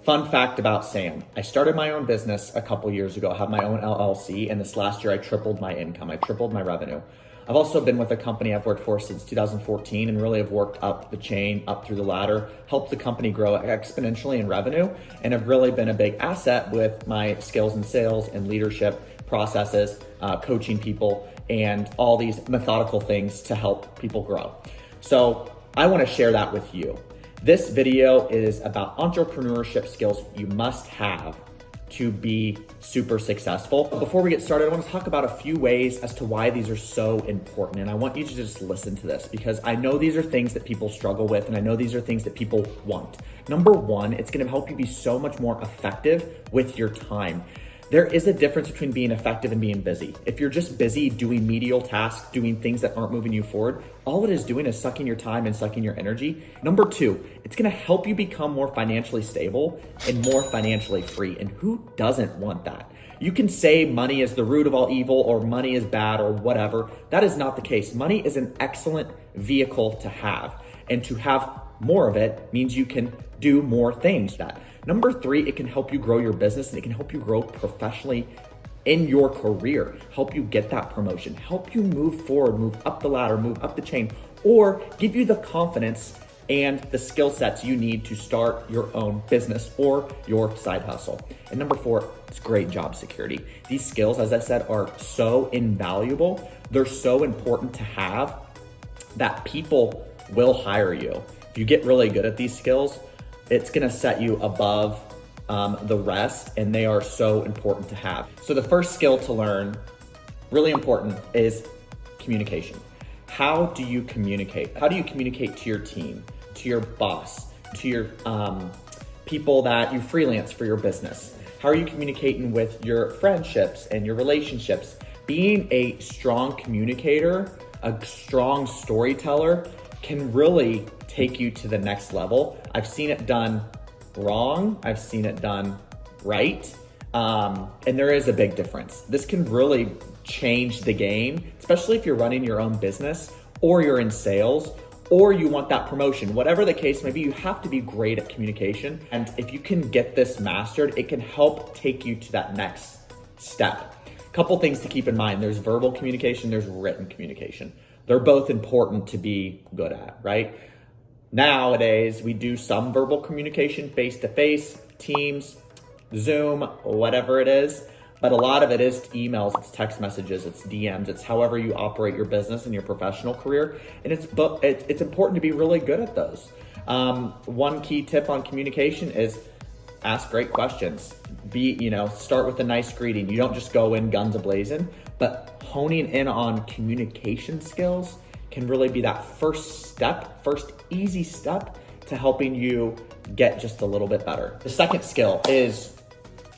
Fun fact about Sam, I started my own business a couple years ago. I have my own LLC, and this last year I tripled my income. I tripled my revenue. I've also been with a company I've worked for since 2014 and really have worked up the chain, up through the ladder, helped the company grow exponentially in revenue, and have really been a big asset with my skills in sales and leadership processes, coaching people, and all these methodical things to help people grow. So I want to share that with you. This video is about entrepreneurship skills you must have to be super successful. Before we get started, I want to talk about a few ways as to why these are so important. And I want you to just listen to this because I know these are things that people struggle with, and I know these are things that people want. Number one, it's going to help you be so much more effective with your time. There is a difference between being effective and being busy. If you're just busy doing menial tasks, doing things that aren't moving you forward, all it is doing is sucking your time and sucking your energy. Number two, it's gonna help you become more financially stable and more financially free. And who doesn't want that? You can say money is the root of all evil or money is bad or whatever. That is not the case. Money is an excellent vehicle to have. And to have more of it means you can do more things. Number three, it can help you grow your business and it can help you grow professionally in your career, help you get that promotion, help you move forward, move up the ladder, move up the chain, or give you the confidence and the skill sets you need to start your own business or your side hustle. And number four, it's great job security. These skills, as I said, are so invaluable. They're so important to have that people will hire you. If you get really good at these skills, it's gonna set you above the rest, and they are so important to have. So the first skill to learn, really important, is communication. How do you communicate? How do you communicate to your team, to your boss, to your people that you freelance for your business? How are you communicating with your friendships and your relationships? Being a strong communicator, a strong storyteller can really take you to the next level. I've seen it done wrong. I've seen it done right. And there is a big difference. This can really change the game, especially if you're running your own business or you're in sales or you want that promotion. Whatever the case may be, you have to be great at communication. And if you can get this mastered, it can help take you to that next step. Couple things to keep in mind. There's verbal communication, there's written communication. They're both important to be good at, right? Nowadays, we do some verbal communication face-to-face, Teams, Zoom, whatever it is, but a lot of it is emails, it's text messages, it's DMs, it's however you operate your business and your professional career, and it's important to be really good at those. One key tip on communication is ask great questions. Start with a nice greeting. You don't just go in guns a-blazing, but honing in on communication skills can really be that first easy step to helping you get just a little bit better. The second skill is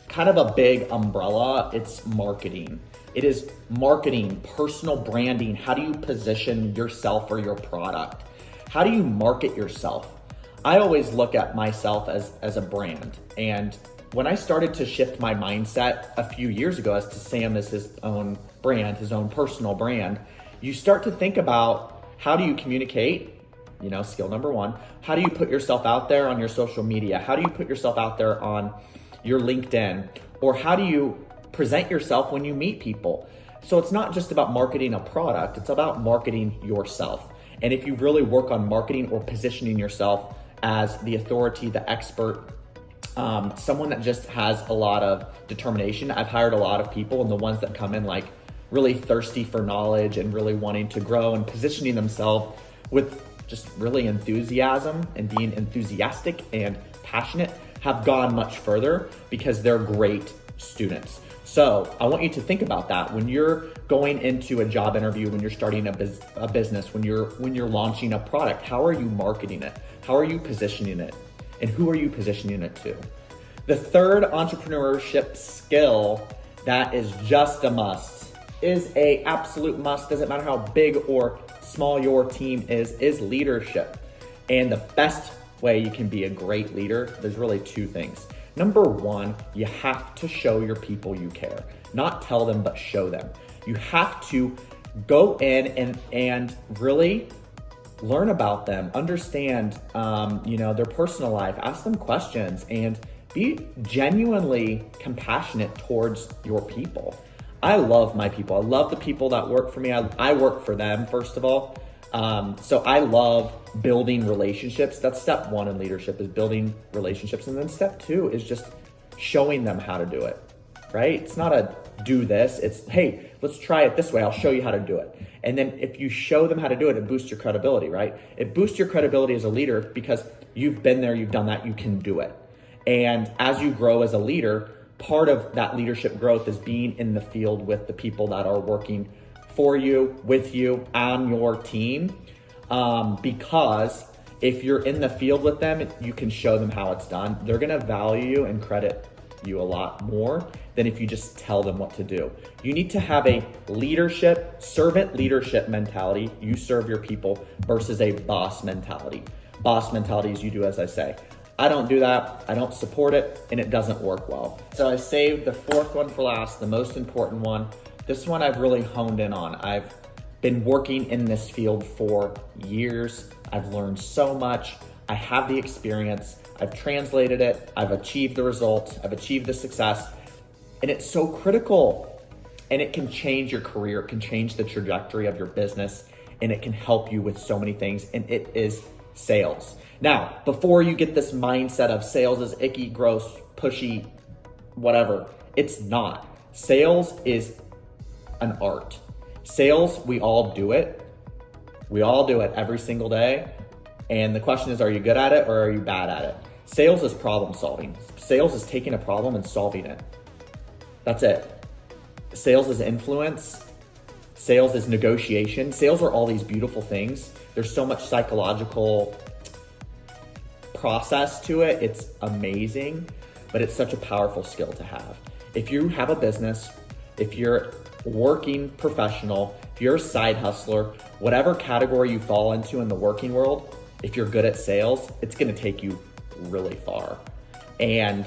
kind of a big umbrella. It's marketing. It is marketing, personal branding. How do you position yourself or your product? How do you market yourself? I always look at myself as a brand. And when I started to shift my mindset a few years ago as to Sam as his own brand, his own personal brand, you start to think about how do you communicate? Skill number one. How do you put yourself out there on your social media? How do you put yourself out there on your LinkedIn? Or how do you present yourself when you meet people? So it's not just about marketing a product, it's about marketing yourself. And if you really work on marketing or positioning yourself as the authority, the expert, someone that just has a lot of determination. I've hired a lot of people, and the ones that come in like really thirsty for knowledge and really wanting to grow and positioning themselves with just really enthusiasm and being enthusiastic and passionate have gone much further because they're great students. So I want you to think about that when you're going into a job interview, when you're starting a business, when you're launching a product. How are you marketing it? How are you positioning it? And who are you positioning it to? The third entrepreneurship skill that is just a must, is a absolute must, doesn't matter how big or small your team is leadership. And the best way you can be a great leader, there's really two things. Number one, you have to show your people you care. Not tell them, but show them. You have to go in and really learn about them, understand their personal life, ask them questions, and be genuinely compassionate towards your people. I love my people. I love the people that work for me. I work for them, first of all. So I love building relationships. That's step one in leadership, is building relationships. And then step two is just showing them how to do it, right? It's not a do this. It's, hey, let's try it this way. I'll show you how to do it. And then if you show them how to do it, it boosts your credibility, right? It boosts your credibility as a leader because you've been there, you've done that, you can do it. And as you grow as a leader, part of that leadership growth is being in the field with the people that are working for you, with you, on your team. Because if you're in the field with them, you can show them how it's done. They're gonna value you and credit you a lot more than if you just tell them what to do. You need to have a leadership, servant leadership mentality. You serve your people versus a boss mentality. Boss mentality is you do as I say. I don't do that, I don't support it, and it doesn't work well. So I saved the fourth one for last, the most important one. This one I've really honed in on. I've been working in this field for years. I've learned so much. I have the experience. I've translated it. I've achieved the results. I've achieved the success. And it's so critical. And it can change your career. It can change the trajectory of your business. And it can help you with so many things. And it is sales. Now, before you get this mindset of sales is icky, gross, pushy, whatever, it's not. Sales is an art. Sales, we all do it. We all do it every single day. And the question is, are you good at it or are you bad at it? Sales is problem solving. Sales is taking a problem and solving it. That's it. Sales is influence. Sales is negotiation. Sales are all these beautiful things. There's so much psychological process to it. It's amazing, but it's such a powerful skill to have. If you have a business, if you're working professional, if you're a side hustler, whatever category you fall into in the working world, if you're good at sales, it's going to take you really far. And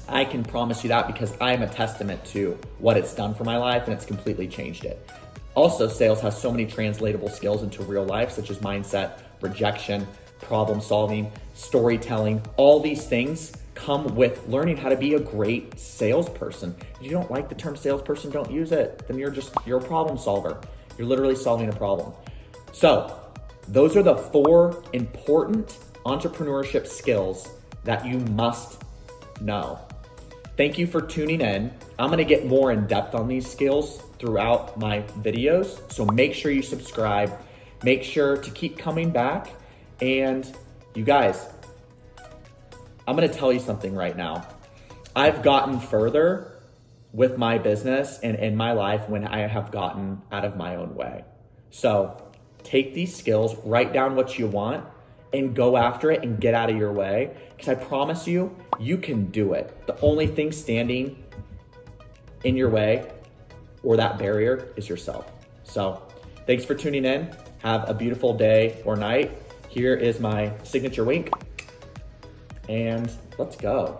I can promise you that because I'm a testament to what it's done for my life, and it's completely changed it. Also, sales has so many translatable skills into real life, such as mindset, rejection, problem solving, storytelling. All these things come with learning how to be a great salesperson. If you don't like the term salesperson, don't use it. Then you're a problem solver. You're literally solving a problem. So those are the 4 important entrepreneurship skills that you must know. Thank you for tuning in. I'm gonna get more in depth on these skills throughout my videos. So make sure you subscribe. Make sure to keep coming back. And you guys, I'm gonna tell you something right now. I've gotten further with my business and in my life when I have gotten out of my own way. So take these skills, write down what you want, and go after it and get out of your way. Because I promise you, you can do it. The only thing standing in your way or that barrier is yourself. So thanks for tuning in. Have a beautiful day or night. Here is my signature wink, and let's go.